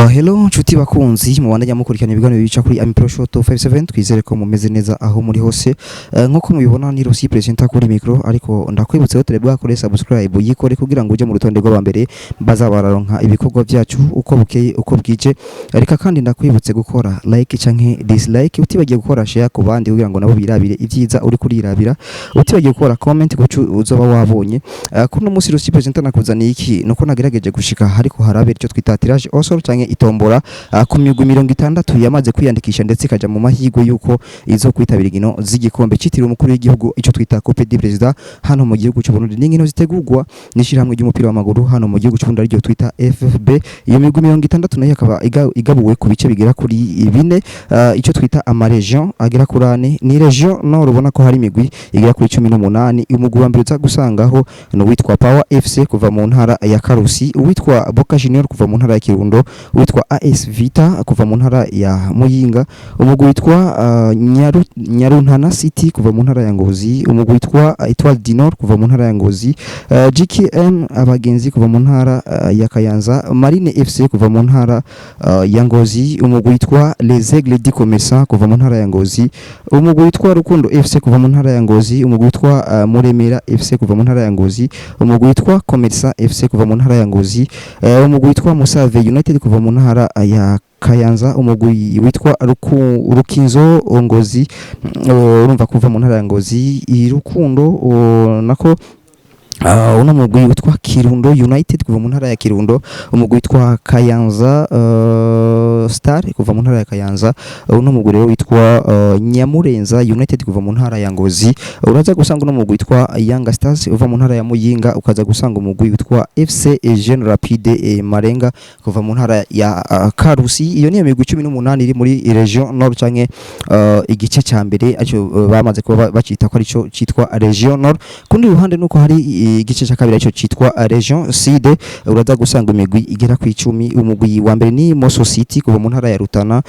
Hello nshuti bakunzi mubandanya mukurikirana ibiganiro bica kuri Ami Pro Show 257 twizere ko mumeze neza aho muri hose nkuko mubibona ni Rosi presenter kuri micro ariko ndakwibutse ko turebwa kuri subscribe yikore kugira ngo uje mu rutonde rw'abambere bazabararonka ibikorwa byacu uko bukeye uko bwije ariko kandi ndakwibutse gukora like canke dislike utibagiye gukora share ku bandi kugira ngo nabo birabire ivyiza uri kurirabira utibagiye gukora comment kuco uzoba wabonye kuno musi Rosi presenter nakuzaniye iki nuko nagerageje gushika ariko harabe icyo twita tirage osor canke itombora ku migwi 60 yamaze kwiyandikisha ndetse kaja mu mahigwe yuko izo kwitabira igino z'igikombe citiriwe umukuru w'igihugu ico twita Coupe du Président hano mu gihugu cy'u Burundi n'inkino zitegurwa n'ishiramwe ry'umupira w'amaguru hano mu gihugu cy'u Burundi aryo twita FFB iyo migwi 60 nayo akaba igabuwe ku bice bigera kuri 4 ico twita ama region agera kuri 4 ni region no rubona ko hari imigwi igera kuri 18 umugwi wa mbere uza gusangaho no witwa Power FC kuva mu ntara ya Karusi uwitwa Boca Junior kuva mu ntara ya Kirundo witwa AS Vita kuva mu ntara ya Muyinga umugwi witwa Nyaruntana City kuva mu ntara ya Ngozi umugwi witwa Etoile du Nord kuva mu ntara ya Ngozi GKM abagenzi kuva mu ntara ya Kayanza Marine FC kuva mu ntara ya Ngozi umugwi witwa Les Aigles du Commerçant kuva mu ntara ya Ngozi umugwi witwa Rukundo FC kuva mu ntara ya Ngozi umugwi witwa Muremera FC kuva mu ntara ya Ngozi umugwi witwa Commerçant FC kuva mu ntara ya Ngozi umugwi witwa Musave United kuva mu ntara ya Kayanza umugwi witwa Rukinzo Ngozi urumva kuva mu ntara ya Ngozi Rukundo nako uno mugwi witwa Kirundo United kuva mu ntara ya Kirundo umugwi witwa Kayanza Star kuva mu ntara ya Kayanza uno mugwi rero witwa Nyamurenza United kuva mu ntara ya Ngozi uraza gusanga uno mugwi witwa Young Stars uva mu ntara ya Muyinga ukaza gusanga umugwi witwa FC Jeune Rapide Marenga kuva mu ntara ya Karusi iyo ni imigwi 18 iri muri region Nord canke igice ca mbere aco bamaze kuba bacita ko arico citwa region Nord kundi ruhande nuko hari igice ca kabiri cyo citwa region Sud uraza gusanga imigwi igera ku 10 umugwi wa mbere ni Moso City kuva mu ntara ya Rutana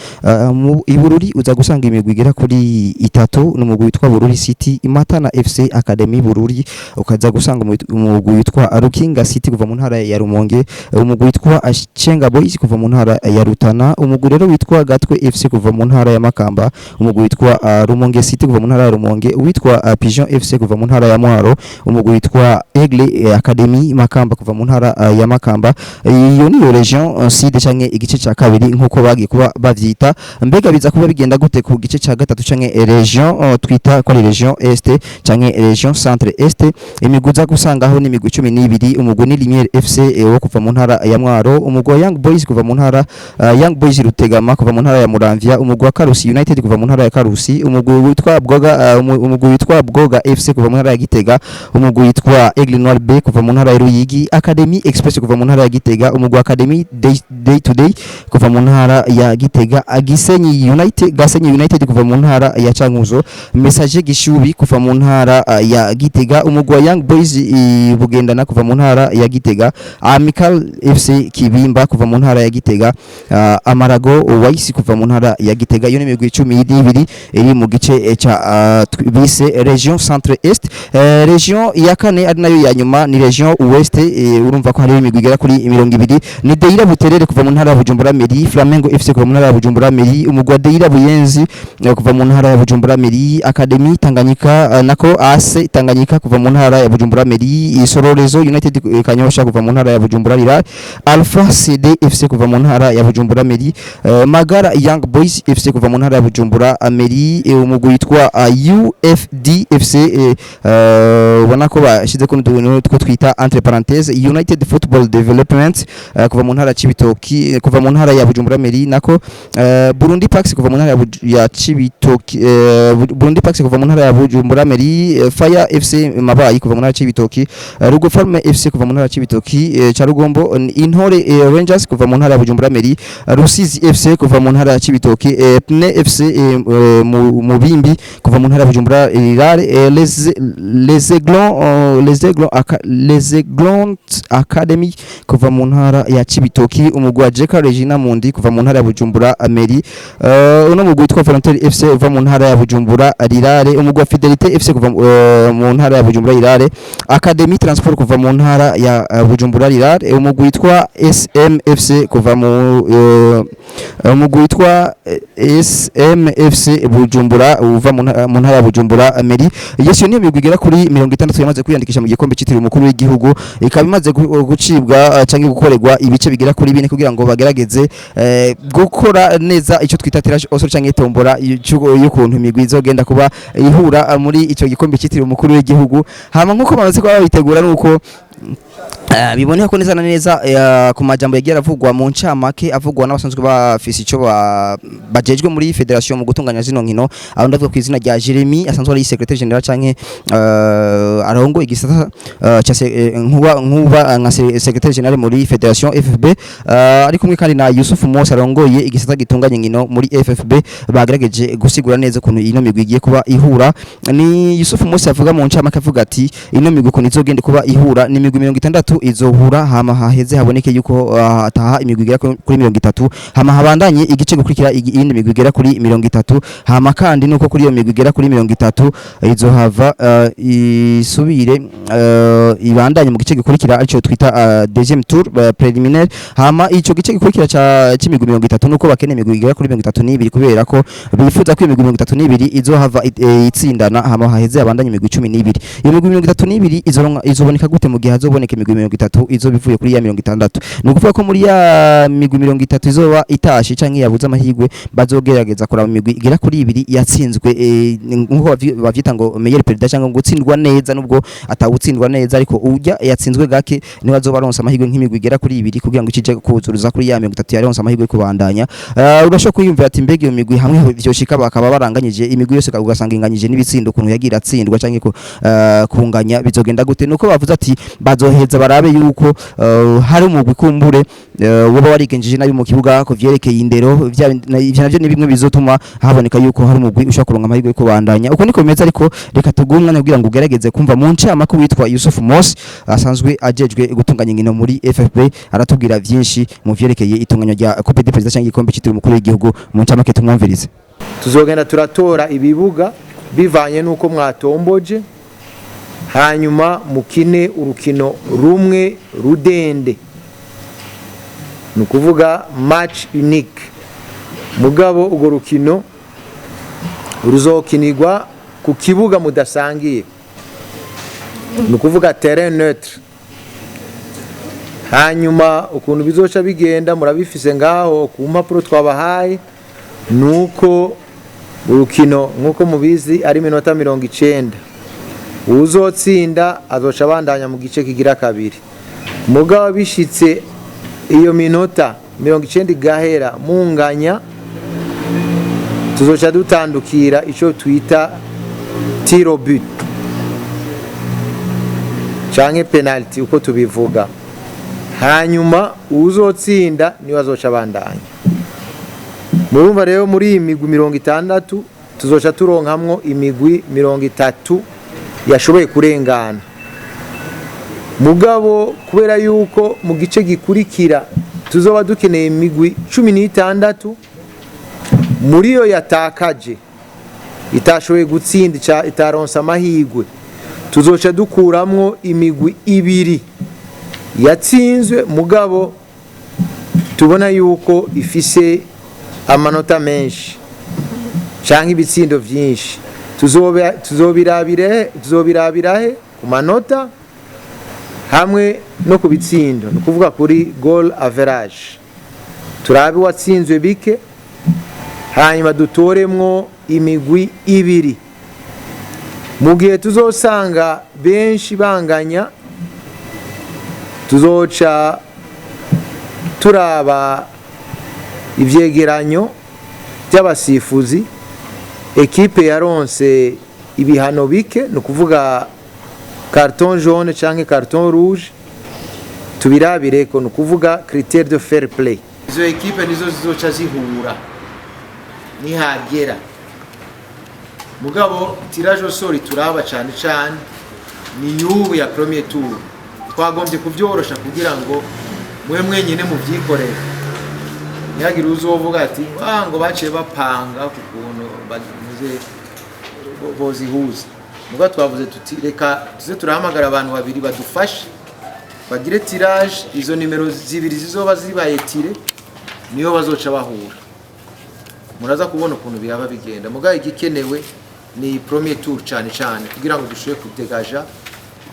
mu Ibururi uza gusanga imigwi igera kuri 3 n'umugwi witwa Bururi City Imatana FC Academy Bururi ukaza gusanga umugwi witwa Rukinga City kuva mu ntara ya Rumonge umugwi witwa Chenga Boys kuva mu ntara ya Rutana umugwi rero witwa Gatwe FC kuva mu ntara ya Makamba umugwi witwa Rumonge City kuva mu ntara ya Rumonge witwa Pigeon FC kuva mu ntara ya Mwaro umugwi witwa Aigle Academy Makamba kuva mu ntara ya Makamba iyo ni region Sud canke igice ca kabiri nkuko bagiye kuba bavyita mbega biza kuba bigenda gute ku gice ca gatatu canke region twita ko region Est canke region Centre Est imiguza gusangaho ni imigwi 12 umugwi ni Lumiere FC wo kuva mu ntara ya Mwaro umugwi wa Young Boys kuva mu ntara Young Boys Rutegama kuva mu ntara ya Muramvya umugwi wa Karusi United kuva mu ntara ya Karusi umugwi witwa Bwoga FC kuva mu ntara ya Gitega umugwi witwa Aigle Noir B kuva mu ntara ya Ruyigi Academy Express kuva mu ntara ya Gitega umugwi wa Academy Day to Day kuva mu ntara ya Gitega Gasenyi United kuva mu ntara ya Cankuzo Message Gishubi kuva mu ntara ya Gitega umugwi wa Young Boys Bugendana kuva mu ntara ya Gitega Amical FC Kibimba kuva mu ntara ya Gitega Amarago Waisi kuva mu ntara ya Gitega iyo ni imigwi 12 iri mu gice ca bise region Centre Est region ya kane ari nayo ya nyuma ni region Ouest urumva ko hari imigwi igera kuri 200 ni Deira Buterere kuva mu ntara ya Bujumbura Meri Flamengo FC kuva mu ntara ya Bujumbura Meri umugwa Deira Buyenzi kuva mu ntara ya Bujumbura Meri Academy Tanganyika nako AC Tanganyika kuva mu ntara ya Bujumbura Meri Sororezo United Kanyosha kuva mu ntara ya Bujumbura Rira Alpha CD FC kuva mu ntara ya Bujumbura Meri Magara Young Boys FC kuva mu ntara ya Bujumbura Meri umugwi witwa UFD FC ubona ko bashize ko two twita entre parenthèses United Football Development kuva mu ntara Cibitoki kuva mu ntara ya Bujumbura Meri nako Burundi Pax kuva mu ntara ya Cibitoki Burundi Pax kuva mu ntara ya Bujumbura Meri Fire FC Mabayi kuva mu ntara Cibitoki Rugo Farm FC kuva mu ntara Cibitoki Carugombo Intore Rangers kuva mu ntara ya Bujumbura Meri Rusizi FC kuva mu ntara Cibitoki Pne FC Mubimbi kuva mu ntara ya Bujumbura Rurale les Les Aiglons Academy kuva mu ntara ya Cibitoki, umugwi wa Jeka Regina Mundi kuva mu ntara ya Bujumbura Ameri, uno mugwi witwa Volontaire FC uva mu ntara ya Bujumbura Rirare, umugwi wa Fidelité FC kuva mu ntara ya Bujumbura Rirare, Academy Transport kuva mu ntara ya Bujumbura Rirare, umugwi witwa SMFC kuva mu umugwi witwa SMFC Bujumbura uva mu ntara ya Bujumbura Ameri. Yesu ni imigwi igera kuri 60 yamaze kwiyandikisha mu gikombe cyitiriwe umukuru w'igihugu, ikaba imaze gucibwa cyangwa gukorerwa ibice bigera kuri 4 kugira ngo bagerageze gukora neza icyo twita tirage au sort cyangwa itombora y'ukuntu imigwi izogenda kuba ihura muri icyo gikombe cyitiriwe umukuru w'igihugu. Hama nkuko bamaze kuba babitegura nuko biboneka ko neza na neza ku majambo yagiye aravugwa mu ncamake avugwa n'abasanzwe bafise ico bajejwe muri federation mu gutunganya zino nkino, aho ndavuga ku izina rya Jeremy asanzwe ari secretary general canke arongo igisata nkuba nka secretary general muri federation FFB, ari kumwe kandi na Yusuf Mose arongoye igisata gitunganya nkino muri FFB. Bagerageje gusigura neza ukuntu ino migwi igiye kuba ihura. Ni Yusuf Mose avuga mu ncamake avuga ati ino migwi ukuntu izogenda kuba ihura ni imigwi 60 izohura, hama haheze haboneke yuko ataha imigwi igera kuri 30, hama habandanye igice gukurikira iyindi migwi igera kuri 30, hama kandi nuko kuri iyo migwi igera kuri 30 izohava isubire ibandanye mu gice gikurikira aricyo twita deuxième tour préliminaire. Hama ico gice gikurikira cy'imigwi 30 nuko bakene imigwi igera kuri 32 kubera ko bifuza ko imigwi 32 izohava itsindana, hama haheze abandanye imigwi 12. Iyo migwi 32 izoboneka gute mu gihe hazoboneka imigwi 30 izo bivuye kuri ya 60? Nukuvuga ko muri ya migwi 30 izoba itashi canke yabuze amahigwe bazogerageza kuraba imigwi igera kuri 2 yatsinzwe, nkuko bavyita ngo meilleur perdant cyangwa gutsindwa neza, nubwo atawutsindwa neza ariko ujya yatsinzwe gake niwe azobaronsa amahigwe nk'imigwi igera kuri 2 kugira ngo ikije kuzuruza kuri ya 30 yaronsa amahigwe kubandanya. Urashobora kwiyumvira ati mbege iyo migwi hamwe byoshika bakaba baranganyije imigwi yose ugasanga inganyije n'ibitsindo ukuntu yagira atsindwa canke kunganya bizogenda gute? Nuko bavuze ati bazoheza barabe yuko hari umugwi kumbure woba warigenjeje nabi mu kibuga ko vyerekeye indero, ivyo navyo ni bimwe bizotuma haboneka yuko hari umugwi ushaka kuronka amahirwe yo kubandanya. Uko niko bimeze, ariko reka tugumwe kugira ngo ugerageze kumva mu ncama ko witwa Yusuf Mose asanzwe ajejwe gutunganya inkino muri FFB, aratubwira vyinshi mu vyerekeye itunganya rya Coupe du Président cyangwa igikombe cyitiriwe umukuru w'igihugu. Mu ncama ke tumwumvirize. Tuzogenda turatora ibibuga bivanye nuko mwatomboje, hanyuma mukine urukino rumwe rudende, nukuvuga match unique. Mugabo ugo rukino ruzokinirwa ku kibuga mudasangiye, nukuvuga terrain neutre. Hanyuma ukuntu bizoca bigenda murabifise ngaho ku mpapuro twabahaye, nuko urukino nkuko mubizi ari minota 90. Uzotsinda azoca bandanya mu gice kigira kabiri. Mugabo bishitse iyo minota 90 gahera munganya, tuzoca dutandukira ico twita tiro but canke penalty uko tubivuga. Hanyuma uzotsinda niwe azoca bandanya. Murumva rero muri imigwi 60 tuzoca turonkamwo imigwi 30 yashoboye kurengana. Mugabo kubera yuko mu gice gikurikira tuzoba dukeneye imigwi 16, muri yo yatakaje itashoboye gutsinda itaronsa amahigwe, tuzoca dukuramwo imigwi 2 yatsinzwe mugabo tubona yuko ifise amanota menshi canke ibitsindo vyinshi. Tuzobirabirahe ku manota hamwe no ku bitsindo, nukuvuga kuri goal average. Turabe watsinzwe bike, hanyuma dutoremwo imigwi 2. Mu gihe tuzosanga benshi banganya, tuzoca turaba ivyegeranyo by'abasifuzi. Ekipe yaronse ibihano bike, nukuvuga carton jaune canke carton rouge, tubirabireko, nukuvuga critère de fair play. Izo ekipe nizo zizoca zihura nihagera. Mugabo tirage au sort turaba cyane ni y'ubu ya premier tour twagombye kubyorosha kugira ngo mwe mwenyine muvyikorere ntihagire uzovuga ati ngo baciye bapanga ku kuntu bamuze bozihuza muga twavuze tuti reka tuze turahamagara abantu babiri badufashe bagire tirage izo nimero zibiri zizoba zibaye tire niyo bazoca bahura muraza kubona ukuntu biraba bigenda muga igikenewe ni premier tour cyane cyane kugira ngo dushobore kudegaja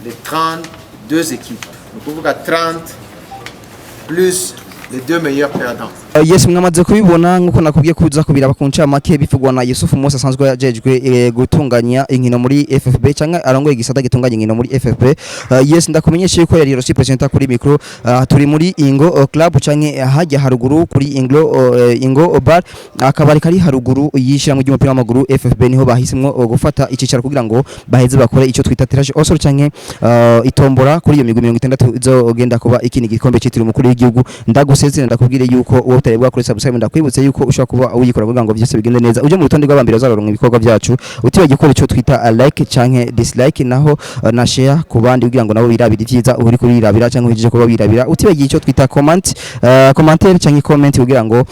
les 32 équipes ni kuvuga 30 plus les deux meilleurs perdants. Yes, mwamaze kubibona nkuko nakubwiye kuza kubiraba ku ncamake bivugwa na Yusufu Mose asanzwe yajejwe gutunganya inkino muri FFB cyangwa arongoye igisata gitunganya inkino muri FFB. Yes, ndakumenyesha yuko yari Rosi presenter kuri micro. Turi muri Ingo Club cyangwa hajya haruguru kuri Ingo Bar, akabari kari haruguru yishira mu ry'umupira w'amaguru FFB niho bahisemwo gufata icicaro kugira ngo baheze bakore icyo twita tirage also cyangwa itombora kuri iyo migwi 60 izogenda kuba ikini gikombe cyitiriwe umukuru w'igihugu. Ndagusezerera ndakubwire yuko utarebwa kuri subscribe ndakwibutse yuko ushaka kuba uyikora kugira ngo byose bigende neza uje mu rutonde rw'abambere zaroronka ibikorwa byacu utibagiye gukora icyo twita like canke dislike naho na share ku bandi kugira ngo nabo birabira ivyiza uri kurirabira canke uje kuba birabira utibagiye icyo twita commentaire canke comment kugira ngo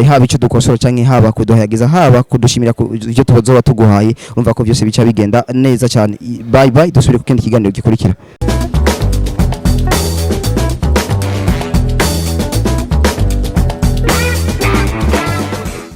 haba icyo dukosora canke haba kuduhayagiza haba kudushimira icyo tuzoba tuguhaye umva ko byose bica bigenda neza cyane. Bye bye, dusubire ku kindi kiganiro gikurikira.